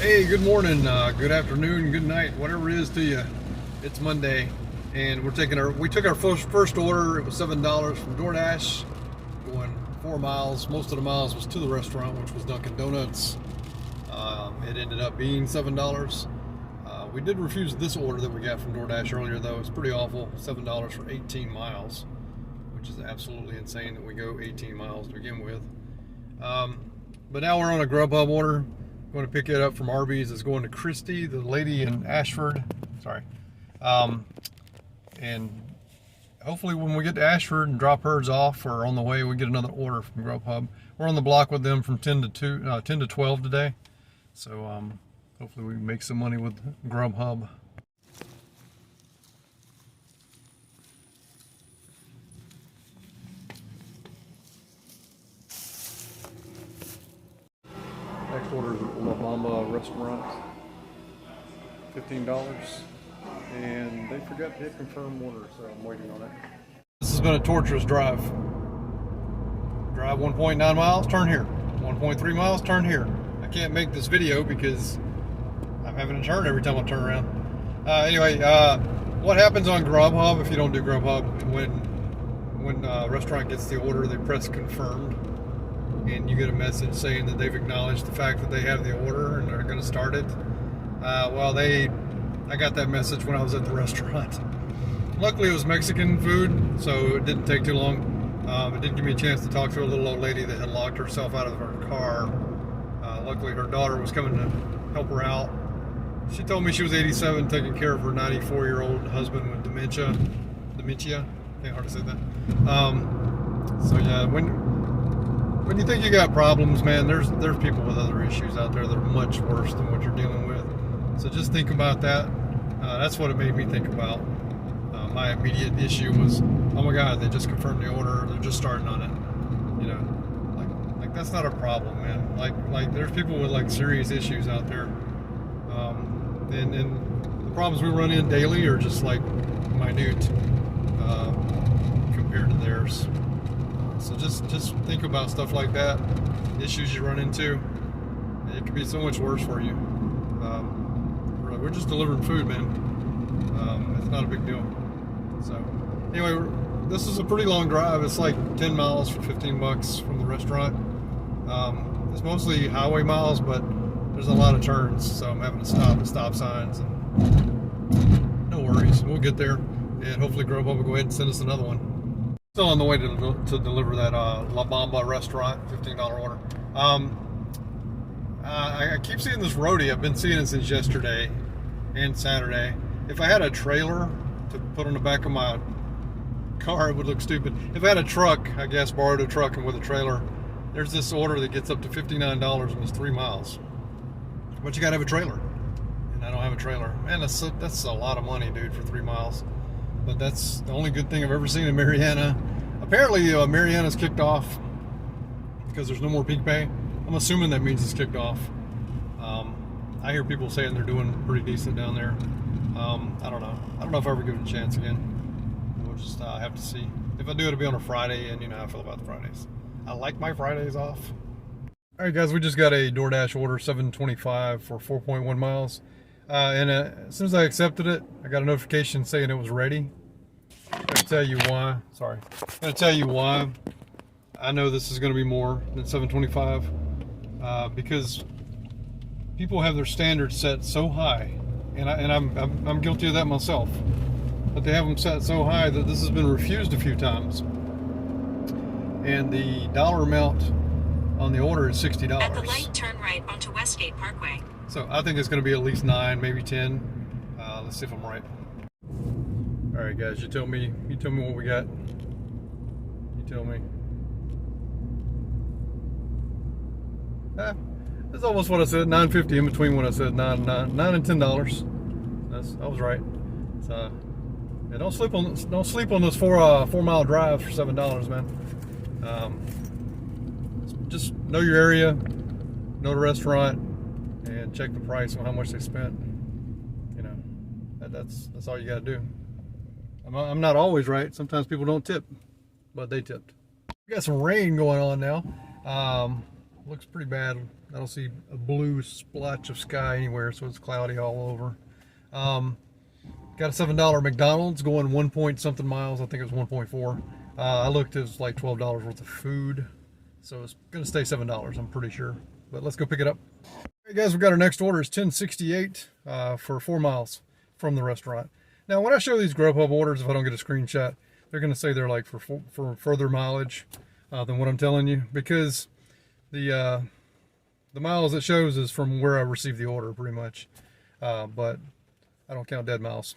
Hey, good morning, good afternoon, good night, whatever it is to you. It's Monday, and we took our first order. It was $7 from DoorDash, going 4 miles. Most of the miles was to the restaurant, which was Dunkin' Donuts. It ended up being $7. We did refuse this order that we got from DoorDash earlier, though. It's pretty awful. $7 for 18 miles, which is absolutely insane that we go 18 miles to begin with. But now we're on a GrubHub order. Going to pick it up from Arby's. It's going to Christy, the lady in Ashford. Sorry. And hopefully when we get to Ashford and drop hers off or on the way, we get another order from GrubHub. We're on the block with them from 10 to 12 today. So hopefully we can make some money with GrubHub. Next order is at Lebowski restaurant, $15, and they forgot to hit confirm order, so I'm waiting on it. This has been a torturous drive. Drive 1.9 miles, turn here. 1.3 miles, turn here. I can't make this video because I'm having to turn every time I turn around. Anyway, what happens on GrubHub if you don't do GrubHub? When a restaurant gets the order, they press confirmed, and you get a message saying that they've acknowledged the fact that they have the order and they're going to start it. I got that message when I was at the restaurant. Luckily it was Mexican food, so it didn't take too long. It didn't give me a chance to talk to a little old lady that had locked herself out of her car. Luckily her daughter was coming to help her out. She told me she was 87, taking care of her 94-year-old husband with dementia. Can't hard to say that. So yeah, when you think you got problems, man, there's people with other issues out there that are much worse than what you're dealing with. So just think about that. That's what it made me think about. My immediate issue was, oh my God, they just confirmed the order. They're just starting on it. You know, like that's not a problem, man. Like there's people with like serious issues out there, and the problems we run in daily are just like minute compared to theirs. So just think about stuff like that, issues you run into. It could be so much worse for you. We're just delivering food, man. It's not a big deal. So anyway, this is a pretty long drive. It's like 10 miles for $15 from the restaurant. It's mostly highway miles, but there's a lot of turns, so I'm having to stop at stop signs. And no worries, we'll get there, and hopefully GrubHub will go ahead and send us another one. Still on the way to deliver that La Bamba restaurant $15 order. I keep seeing this roadie. I've been seeing it since yesterday and Saturday. If I had a trailer to put on the back of my car, it would look stupid. If I had a truck, I guess borrowed a truck and with a trailer, there's this order that gets up to $59 and it's 3 miles. But you gotta have a trailer, and I don't have a trailer. Man, that's a lot of money, dude, for 3 miles. But that's the only good thing I've ever seen in Mariana. Apparently, Mariana's kicked off because there's no more peak pay. I'm assuming that means it's kicked off. I hear people saying they're doing pretty decent down there. I don't know. I don't know if I ever give it a chance again. We'll just have to see. If I do, it'll be on a Friday, and you know how I feel about the Fridays. I like my Fridays off. All right, guys, we just got a DoorDash order, $7.25 for 4.1 miles. And as soon as I accepted it, I got a notification saying it was ready. I'm going to tell you why. Sorry. I'm going to tell you why I know this is going to be more than $7.25. Because people have their standards set so high, and I'm guilty of that myself. But they have them set so high that this has been refused a few times. And the dollar amount on the order is $60. At the light, turn right onto Westgate Parkway. So I think it's going to be at least 9, maybe 10. Let's see if I'm right. All right, guys, you tell me what we got. You tell me. That's almost what I said. $9.50 in between what I said. $9 and $10. I was right. So yeah, don't sleep on this 4 mile drive for $7, man. Just know your area, know the restaurant, and check the price on how much they spent. You know, that's all you got to do. I'm not always right. Sometimes people don't tip, but they tipped. We got some rain going on now. Looks pretty bad. I don't see a blue splotch of sky anywhere, so it's cloudy all over. Got a $7 McDonald's going 1 point something miles. I think it was 1.4. I looked, it was like $12 worth of food. So it's going to stay $7, I'm pretty sure. But let's go pick it up. Hey guys, we got our next order. It's $10.68 for 4 miles from the restaurant. Now, when I show these GrubHub orders, if I don't get a screenshot, they're going to say they're like for further mileage than what I'm telling you. Because the miles it shows is from where I received the order, pretty much. But I don't count dead miles.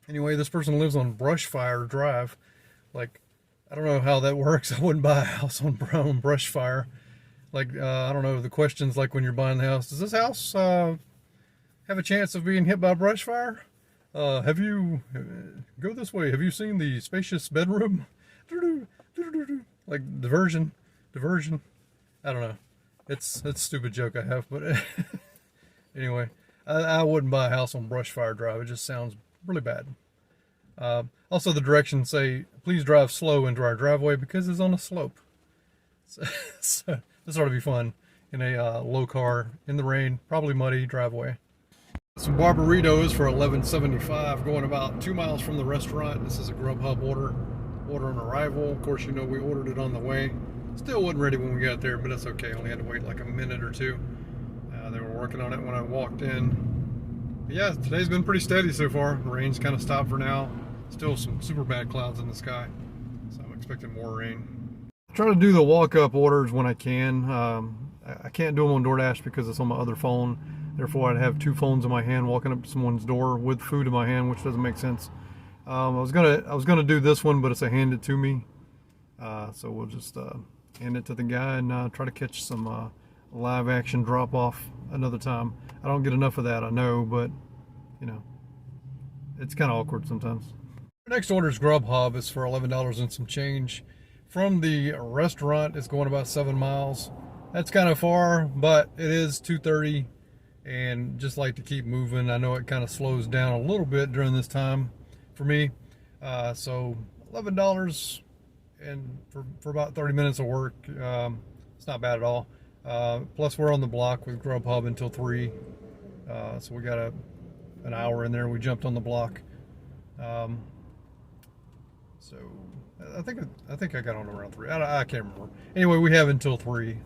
Anyway, this person lives on Brushfire Drive. Like, I don't know how that works. I wouldn't buy a house on Brushfire. Like, I don't know, the questions like when you're buying the house, does this house have a chance of being hit by brushfire? Have you, go this way, have you seen the spacious bedroom? Like, diversion. I don't know. It's a stupid joke I have, but anyway, I wouldn't buy a house on Brushfire Drive. It just sounds really bad. Also, the directions say, please drive slow into our driveway because it's on a slope. So this ought to be fun in a low car, in the rain, probably muddy driveway. Some barbaritos for $11.75, going about 2 miles from the restaurant. This is a GrubHub order on arrival. Of course, you know we ordered it on the way. Still wasn't ready when we got there, but that's okay. Only had to wait like a minute or two. They were working on it when I walked in. But yeah, today's been pretty steady so far. The rain's kind of stopped for now. Still some super bad clouds in the sky, so I'm expecting more rain. I try to do the walk-up orders when I can. I can't do them on DoorDash because it's on my other phone. Therefore, I'd have 2 phones in my hand walking up to someone's door with food in my hand, which doesn't make sense. I was gonna do this one, but it's a hand it to me. So we'll just hand it to the guy and try to catch some live action drop off another time. I don't get enough of that, I know, but you know, it's kind of awkward sometimes. Our next order is GrubHub. It's for $11 and some change. From the restaurant, it's going about 7 miles. That's kind of far, but it is 2:30, and just like to keep moving. I know it kind of slows down a little bit during this time for me. So $11 and for about 30 minutes of work, it's not bad at all. Plus we're on the block with GrubHub until 3, so we got an hour in there. We jumped on the block. So I think I got on around 3. I can't remember. Anyway, we have until 3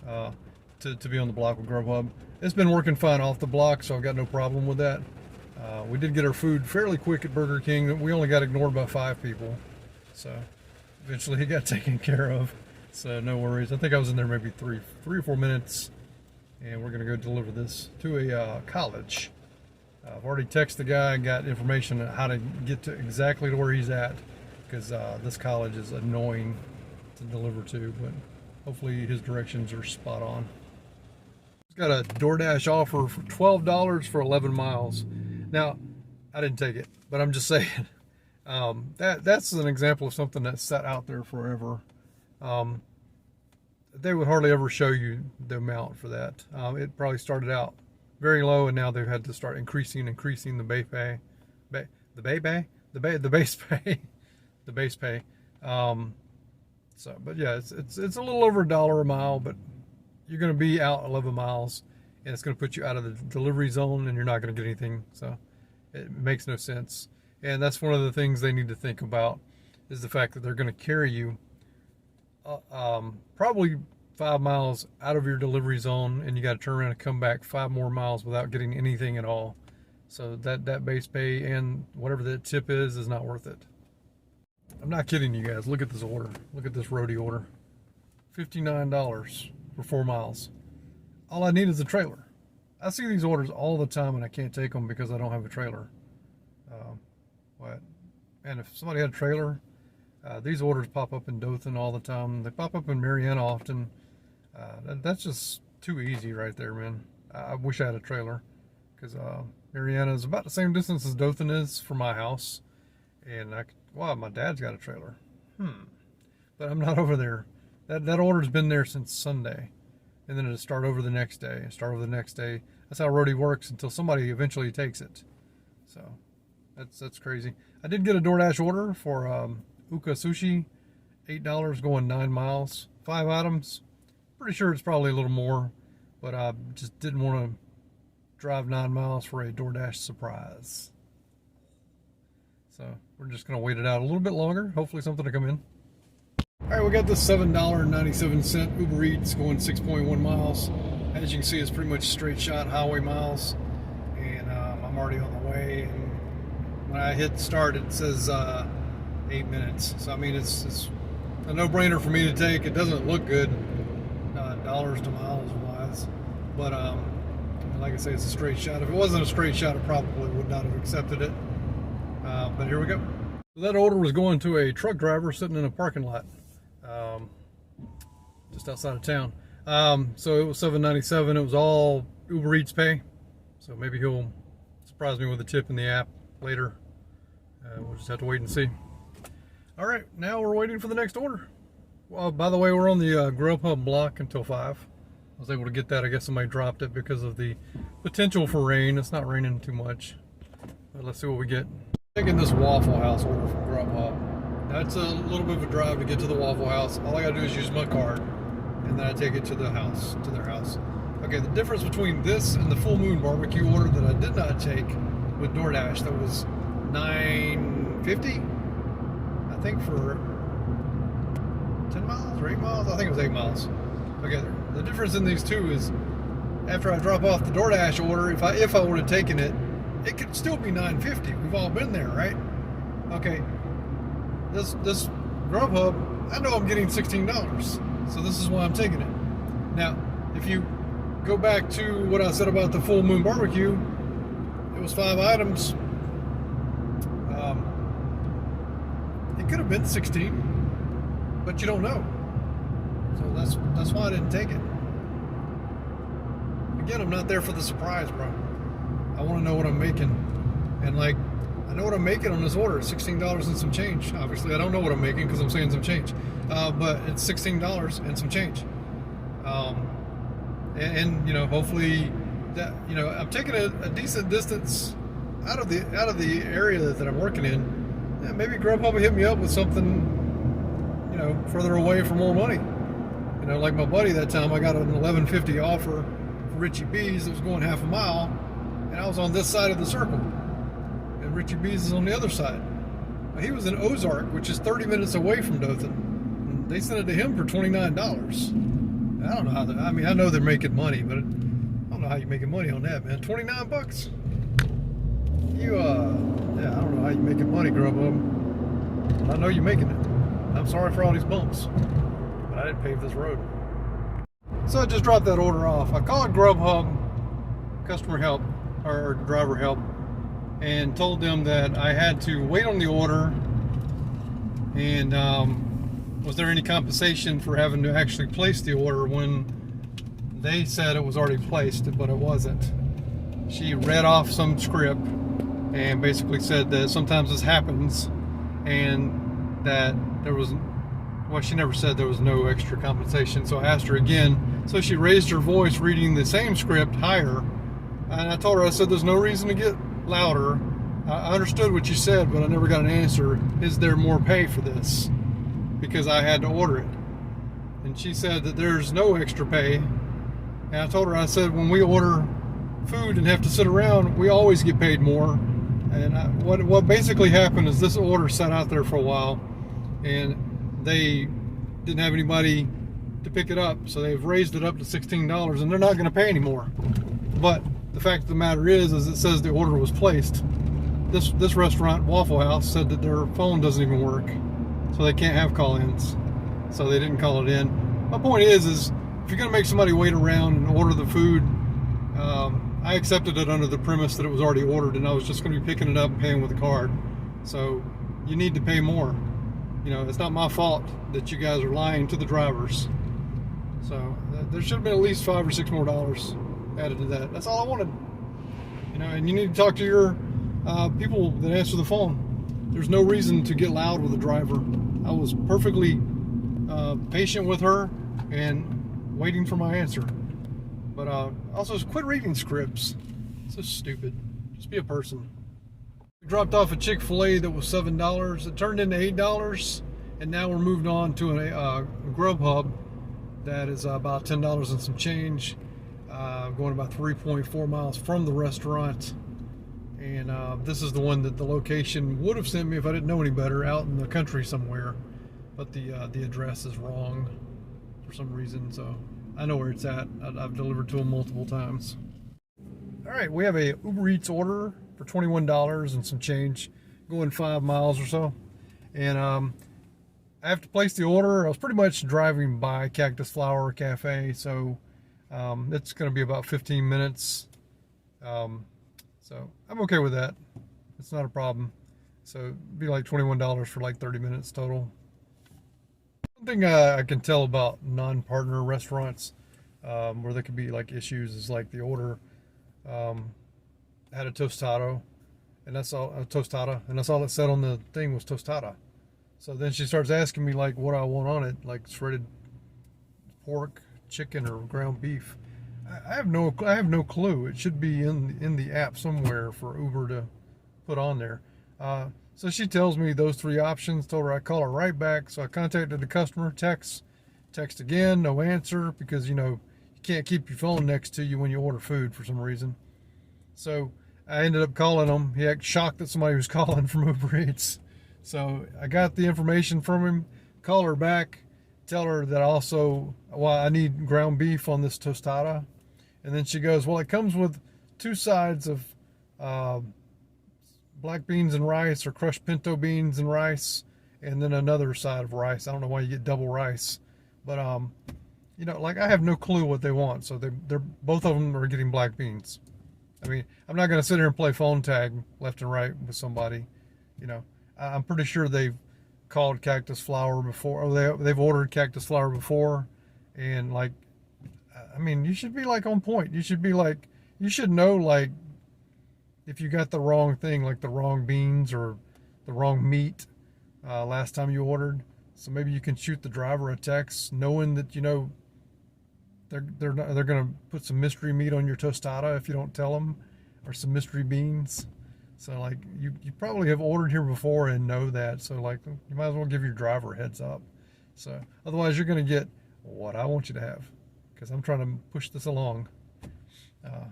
to be on the block with GrubHub. It's been working fine off the block, so I've got no problem with that. We did get our food fairly quick at Burger King. We only got ignored by 5 people, so eventually it got taken care of. So no worries. I think I was in there maybe 3 or 4 minutes, and we're gonna go deliver this to a college. I've already texted the guy and got information on how to get to exactly to where he's at, because this college is annoying to deliver to, but hopefully his directions are spot on. He's got a DoorDash offer for $12 for 11 miles. Now, I didn't take it, but I'm just saying, that's an example of something that's sat out there forever. They would hardly ever show you the amount for that. It probably started out very low, and now they've had to start increasing the base pay. The base pay. So, but yeah, it's a little over $1 a mile, but you're going to be out 11 miles, and it's going to put you out of the delivery zone, and you're not going to get anything. So it makes no sense. And that's one of the things they need to think about, is the fact that they're going to carry you probably 5 miles out of your delivery zone, and you got to turn around and come back 5 more miles without getting anything at all. So that base pay and whatever that tip is not worth it. I'm not kidding you guys. Look at this order. Look at this roadie order. $59 for 4 miles. All I need is a trailer. I see these orders all the time, and I can't take them because I don't have a trailer. And if somebody had a trailer, these orders pop up in Dothan all the time. They pop up in Marietta often. That's just too easy right there, man. I wish I had a trailer, because Marietta is about the same distance as Dothan is from my house. And wow, my dad's got a trailer. But I'm not over there. That order's been there since Sunday. And then it'll start over the next day, and start over the next day. That's how roadie works until somebody eventually takes it. So that's crazy. I did get a DoorDash order for Uka Sushi, $8 going 9 miles, 5 items. Pretty sure it's probably a little more, but I just didn't want to drive 9 miles for a DoorDash surprise. So we're just going to wait it out a little bit longer. Hopefully something will come in. All right, we got this $7.97 Uber Eats going 6.1 miles. As you can see, it's pretty much straight shot highway miles. And I'm already on the way. And when I hit start, it says 8 minutes. So, I mean, it's a no-brainer for me to take. It doesn't look good, dollars to miles wise. But like I say, it's a straight shot. If it wasn't a straight shot, I probably would not have accepted it. But here we go. That order was going to a truck driver sitting in a parking lot just outside of town. So it was $7.97. It was all Uber Eats pay. So maybe he'll surprise me with a tip in the app later. We'll just have to wait and see. All right, now we're waiting for the next order. Well, by the way, we're on the GrubHub block until 5. I was able to get that. I guess somebody dropped it because of the potential for rain. It's not raining too much. But let's see what we get. Taking this Waffle House order from GrubHub. That's a little bit of a drive to get to the Waffle House. All I gotta do is use my card, and then I take it to the house, to their house. Okay, the difference between this and the Full Moon Barbecue order that I did not take with DoorDash, that was $9.50, I think, for 10 miles or 8 miles. I think it was 8 miles. Okay, the difference in these two is after I drop off the DoorDash order, if I would have taken it, it could still be $9.50. We've all been there, right? Okay, this GrubHub, I know I'm getting $16, so this is why I'm taking it. Now, if you go back to what I said about the Full Moon Barbecue, it was 5 items. It could have been 16, but you don't know. So that's why I didn't take it. Again, I'm not there for the surprise, bro. I want to know what I'm making. And like, I know what I'm making on this order. It's $16 and some change. Obviously, I don't know what I'm making because I'm saying some change. But it's $16 and some change. And you know, hopefully that, you know, I'm taking a decent distance out of the area that I'm working in. Yeah, maybe GrubHub will hit me up with something, you know, further away for more money. You know, like my buddy that time, I got an $11.50 offer for Richie B's. It was going half a mile, and I was on this side of the circle, and Richie B's is on the other side. Now, he was in Ozark, which is 30 minutes away from Dothan. And they sent it to him for $29. I don't know how I mean, I know they're making money, but I don't know how you're making money on that, man. 29 bucks. Yeah, I don't know how you're making money, GrubHub. But I know you're making it. I'm sorry for all these bumps, but I didn't pave this road. So I just dropped that order off. I called GrubHub customer help or driver help and told them that I had to wait on the order, and was there any compensation for having to actually place the order when they said it was already placed, but it wasn't. She read off some script and basically said that sometimes this happens, and that there was, well, she never said there was no extra compensation. So I asked her again. So she raised her voice reading the same script higher, and I told her, I said, there's no reason to get louder. I understood what you said, but I never got an answer. Is there more pay for this? Because I had to order it. And she said that there's no extra pay. And I told her, I said, when we order food and have to sit around, we always get paid more. And what basically happened is this order sat out there for a while, and they didn't have anybody to pick it up, so they've raised it up to $16, and they're not going to pay anymore. But the fact of the matter is it says the order was placed. This restaurant, Waffle House, said that their phone doesn't even work, so they can't have call-ins, so they didn't call it in. My point is if you're going to make somebody wait around and order the food, I accepted it under the premise that it was already ordered, and I was just going to be picking it up and paying with a card. So you need to pay more. You know, it's not my fault that you guys are lying to the drivers. So there should have been at least $5 or $6 more added to that. That's all I wanted. You know, and you need to talk to your people that answer the phone. There's no reason to get loud with a driver. I was perfectly patient with her and waiting for my answer. But also, quit reading scripts. It's so stupid. Just be a person. We dropped off a Chick-fil-A that was $7. It turned into $8, and now we're moved on to a GrubHub that is about $10 and some change. going about 3.4 miles from the restaurant. And this is the one that the location would have sent me if I didn't know any better, out in the country somewhere. But the address is wrong for some reason, so I know where it's at. I've delivered to them multiple times. All right, we have a Uber Eats order for $21 and some change, going 5 miles or so. And I have to place the order. I was pretty much driving by Cactus Flower Cafe, so it's going to be about 15 minutes. So I'm okay with that. It's not a problem. So it'd be like $21 for like 30 minutes total. One thing I can tell about non-partner restaurants where there could be like issues is like the order had a tostada, and that's all it said on the thing was tostada. So then she starts asking me like what I want on it, like shredded pork, chicken, or ground beef. I have no clue. It should be in the app somewhere for Uber to put on there. So she tells me those three options. Told her I'd call her right back. So I contacted the customer. Text again. No answer, because you can't keep your phone next to you when you order food for some reason. So I ended up calling him. He acted shocked that somebody was calling from Uber Eats. So I got the information from him. Call her back. Tell her that I need ground beef on this tostada. And then she goes, well, it comes with 2 sides of black beans and rice, or crushed pinto beans and rice, and then another side of rice. I don't know why you get double rice, but like I have no clue what they want. So they're both of them are getting black beans. I mean, I'm not going to sit here and play phone tag left and right with somebody. I'm pretty sure they've called Cactus Flower before, or they've ordered Cactus Flower before, and like, I mean, you should be like on point. You should know like if you got the wrong thing, like the wrong beans or the wrong meat last time you ordered. So maybe you can shoot the driver a text, knowing that they're gonna put some mystery meat on your tostada if you don't tell them, or some mystery beans. So like you probably have ordered here before and know that. So like you might as well give your driver a heads up. So otherwise you're gonna get what I want you to have, because I'm trying to push this along.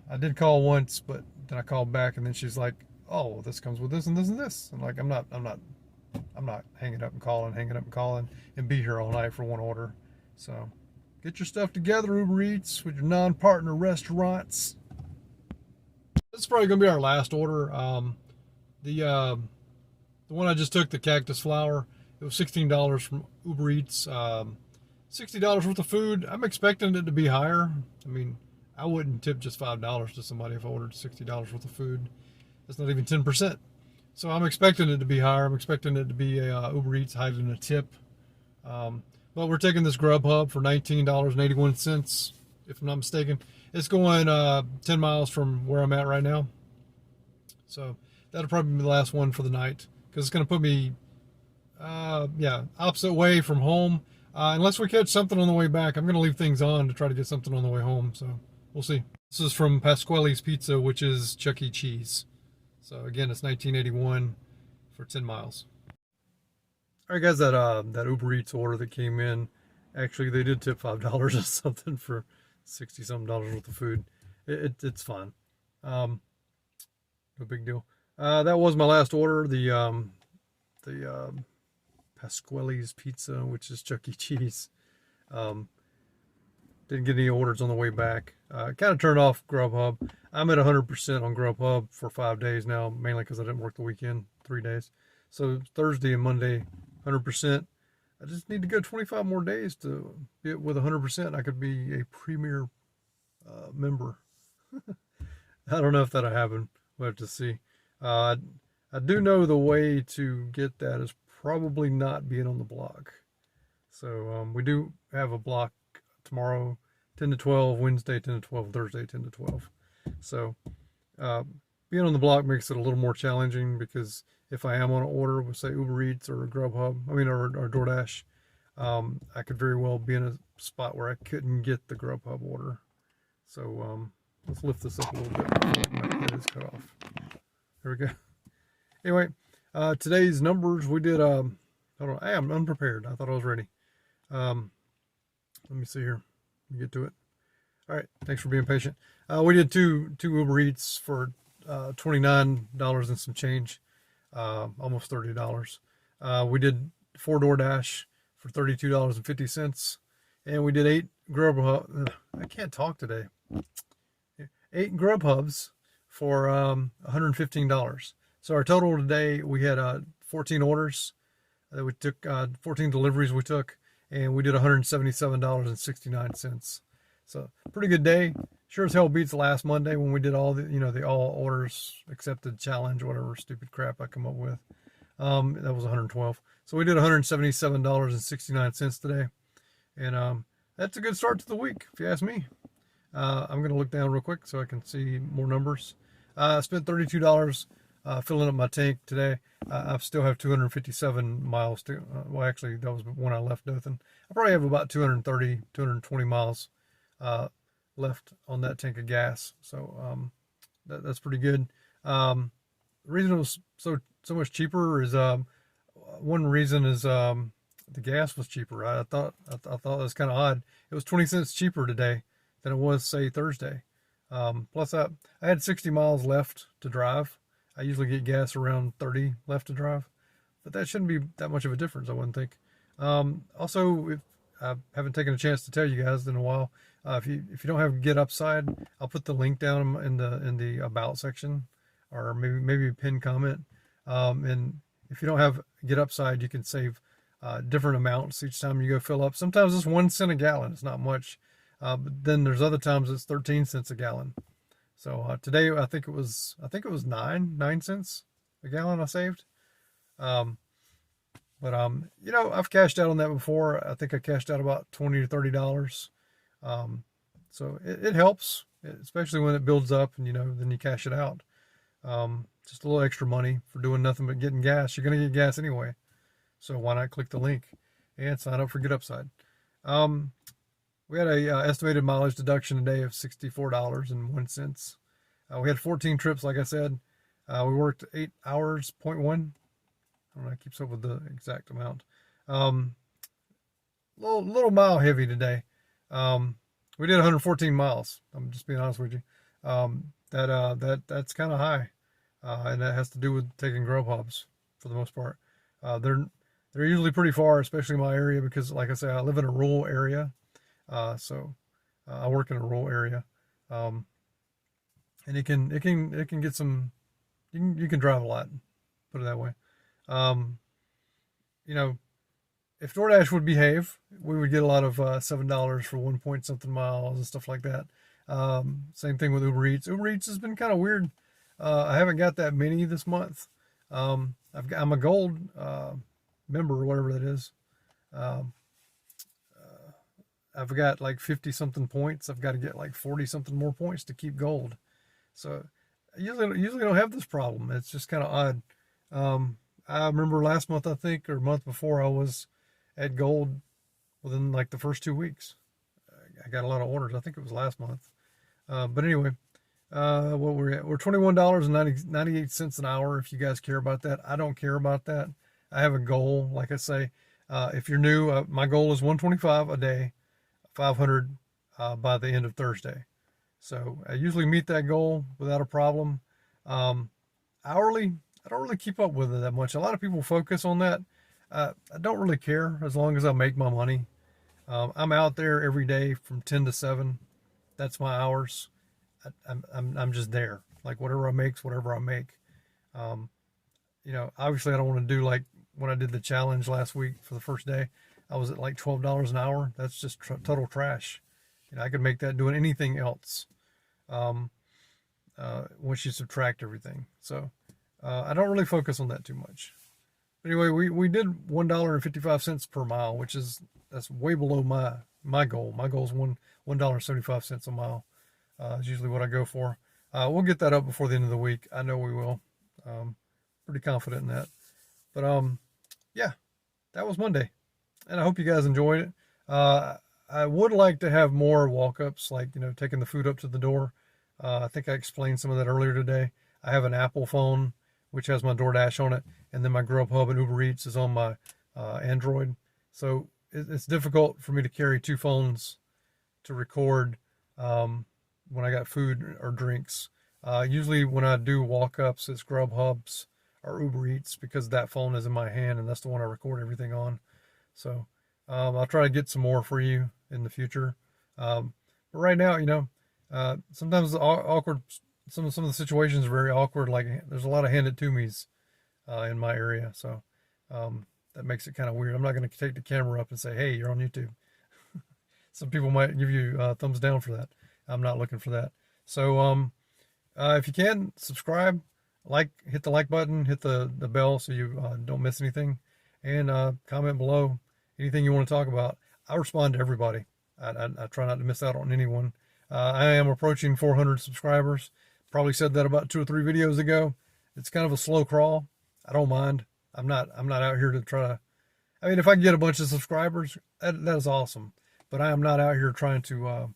I did call once, but then I called back, and then she's like, "Oh, this comes with this and this and this." I'm like, I'm not hanging up and calling and be here all night for one order. So get your stuff together, Uber Eats, with your non-partner restaurants. This is probably gonna be our last order. The one I just took, the Cactus Flower, it was $16 from Uber Eats. $60 worth of food. I'm expecting it to be higher. I mean, I wouldn't tip just $5 to somebody if I ordered $60 worth of food. That's not even 10%. So I'm expecting it to be higher. I'm expecting it to be a Uber Eats hiding a tip. But we're taking this GrubHub for $19.81, if I'm not mistaken. It's going 10 miles from where I'm at right now. So that'll probably be the last one for the night, because it's going to put me, opposite way from home. Unless we catch something on the way back, I'm going to leave things on to try to get something on the way home. So we'll see. This is from Pasquale's Pizza, which is Chuck E. Cheese. So again, it's $19.81 for 10 miles. All right, guys, that Uber Eats order that came in, actually they did tip $5 or something for $60-something worth of food. It's fine. No big deal. That was my last order. The Pasquale's Pizza, which is Chuck E. Cheese. Didn't get any orders on the way back. Kind of turned off GrubHub. I'm at 100% on GrubHub for 5 days now, mainly because I didn't work the weekend, 3 days. So Thursday and Monday, 100%. I just need to go 25 more days to be with 100%. I could be a premier member. I don't know if that'll happen. We'll have to see. I do know the way to get that is probably not being on the block. So we do have a block tomorrow, 10 to 12, Wednesday, 10 to 12, Thursday, 10 to 12. So being on the block makes it a little more challenging, because if I am on an order with, say, Uber Eats or GrubHub, or DoorDash, I could very well be in a spot where I couldn't get the GrubHub order. So let's lift this up a little bit before my head is cut off. There we go. Anyway, today's numbers, we did, hold on, hey, I'm unprepared. I thought I was ready. Let me see here. Let me get to it. All right, thanks for being patient. We did two Uber Eats for $29 and some change, almost $30. We did 4 DoorDash for $32.50, and we did 8 GrubHub. I can't talk today. 8 GrubHubs for $115. So our total today, we had 14 orders that we took, 14 deliveries we took, and we did $177.69. So pretty good day. Sure as hell beats last Monday when we did all the all orders accepted challenge, whatever stupid crap I come up with. That was 112. So we did $177.69 today, and that's a good start to the week, if you ask me. I'm gonna look down real quick so I can see more numbers. I spent $32 filling up my tank today. I still have 257 miles to. Well, actually, that was when I left Dothan. I probably have about 230, 220 miles left on that tank of gas. So that's pretty good. The reason it was so much cheaper is one reason is the gas was cheaper. I thought that was kind of odd. It was 20 cents cheaper today than it was, say, Thursday. Plus, I had 60 miles left to drive. I usually get gas around 30 left to drive, but that shouldn't be that much of a difference, I wouldn't think. Also, if I haven't taken a chance to tell you guys in a while, if you don't have Get Upside, I'll put the link down in the About section, or maybe a pinned comment. And if you don't have Get Upside, you can save different amounts each time you go fill up. Sometimes it's 1 cent a gallon. It's not much. But then there's other times it's 13 cents a gallon. So today I think it was 9 cents a gallon I saved. But I've cashed out on that before. I think I cashed out about $20 to $30. So it helps, especially when it builds up and then you cash it out. Just a little extra money for doing nothing but getting gas. You're gonna get gas anyway, so why not click the link and sign up for Get Upside? We had a estimated mileage deduction today of $64.01. We had 14 trips, like I said. We worked 8 hours, 0.1. I don't know, I keeps up with the exact amount. Little mile heavy today. We did 114 miles. I'm just being honest with you. That's kind of high, and that has to do with taking GrubHubs for the most part. They're usually pretty far, especially in my area, because, like I say, I live in a rural area. So I work in a rural area, and it can get some. You can drive a lot, put it that way. If DoorDash would behave, we would get a lot of $7 for 1 point something miles and stuff like that. Same thing with Uber Eats. Uber Eats has been kind of weird. I haven't got that many this month. I'm a gold member or whatever that is. I've got like 50 something points. I've got to get like 40 something more points to keep gold. So I usually don't have this problem. It's just kind of odd. I remember last month, I think, or month before, I was at gold within like the first 2 weeks. I got a lot of orders. I think it was last month. But anyway, what we're at, we're $21.98 an hour. If you guys care about that, I don't care about that. I have a goal. Like I say, if you're new, my goal is 125 a day, 500 by the end of Thursday. So I usually meet that goal without a problem. Hourly, I don't really keep up with it that much. A lot of people focus on that. I don't really care as long as I make my money. I'm out there every day from 10 to 7. That's my hours. I'm just there. Like whatever I make's whatever I make. Obviously I don't want to do like when I did the challenge last week for the first day. I was at like $12 an hour. That's just total trash. I could make that doing anything else. Once you subtract everything. So I don't really focus on that too much. But anyway, we did $1.55 per mile, that's way below my goal. My goal is $1.75 a mile. Is usually what I go for. We'll get that up before the end of the week. I know we will. Pretty confident in that. But yeah, that was Monday, and I hope you guys enjoyed it. I would like to have more walk-ups, like taking the food up to the door. I think I explained some of that earlier today. I have an Apple phone, which has my DoorDash on it, and then my GrubHub and Uber Eats is on my Android. So it's difficult for me to carry 2 phones to record when I got food or drinks. Usually when I do walk-ups, it's GrubHubs or Uber Eats because that phone is in my hand and that's the one I record everything on. So I'll try to get some more for you in the future. But right now, sometimes the awkward, some of the situations are very awkward. Like there's a lot of hand it to me's in my area, so that makes it kind of weird. I'm not going to take the camera up and say, "Hey, you're on YouTube." Some people might give you thumbs down for that. I'm not looking for that. So if you can subscribe, hit the like button, hit the bell so you don't miss anything, and comment below anything you want to talk about. I respond to everybody. I try not to miss out on anyone. I am approaching 400 subscribers. Probably said that about 2 or 3 videos ago. It's kind of a slow crawl. I don't mind. I'm not out here to try to. I mean, if I can get a bunch of subscribers, that is awesome. But I am not out here trying to,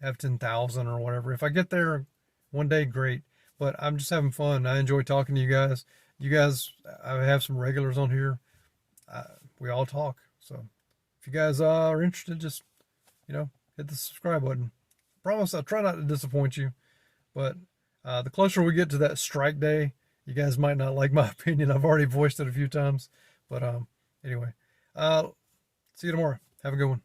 have 10,000 or whatever. If I get there one day, great. But I'm just having fun. I enjoy talking to you guys. I have some regulars on here. We all talk. So if you guys are interested, just, hit the subscribe button. I promise I'll try not to disappoint you. But the closer we get to that strike day, you guys might not like my opinion. I've already voiced it a few times. But anyway, see you tomorrow. Have a good one.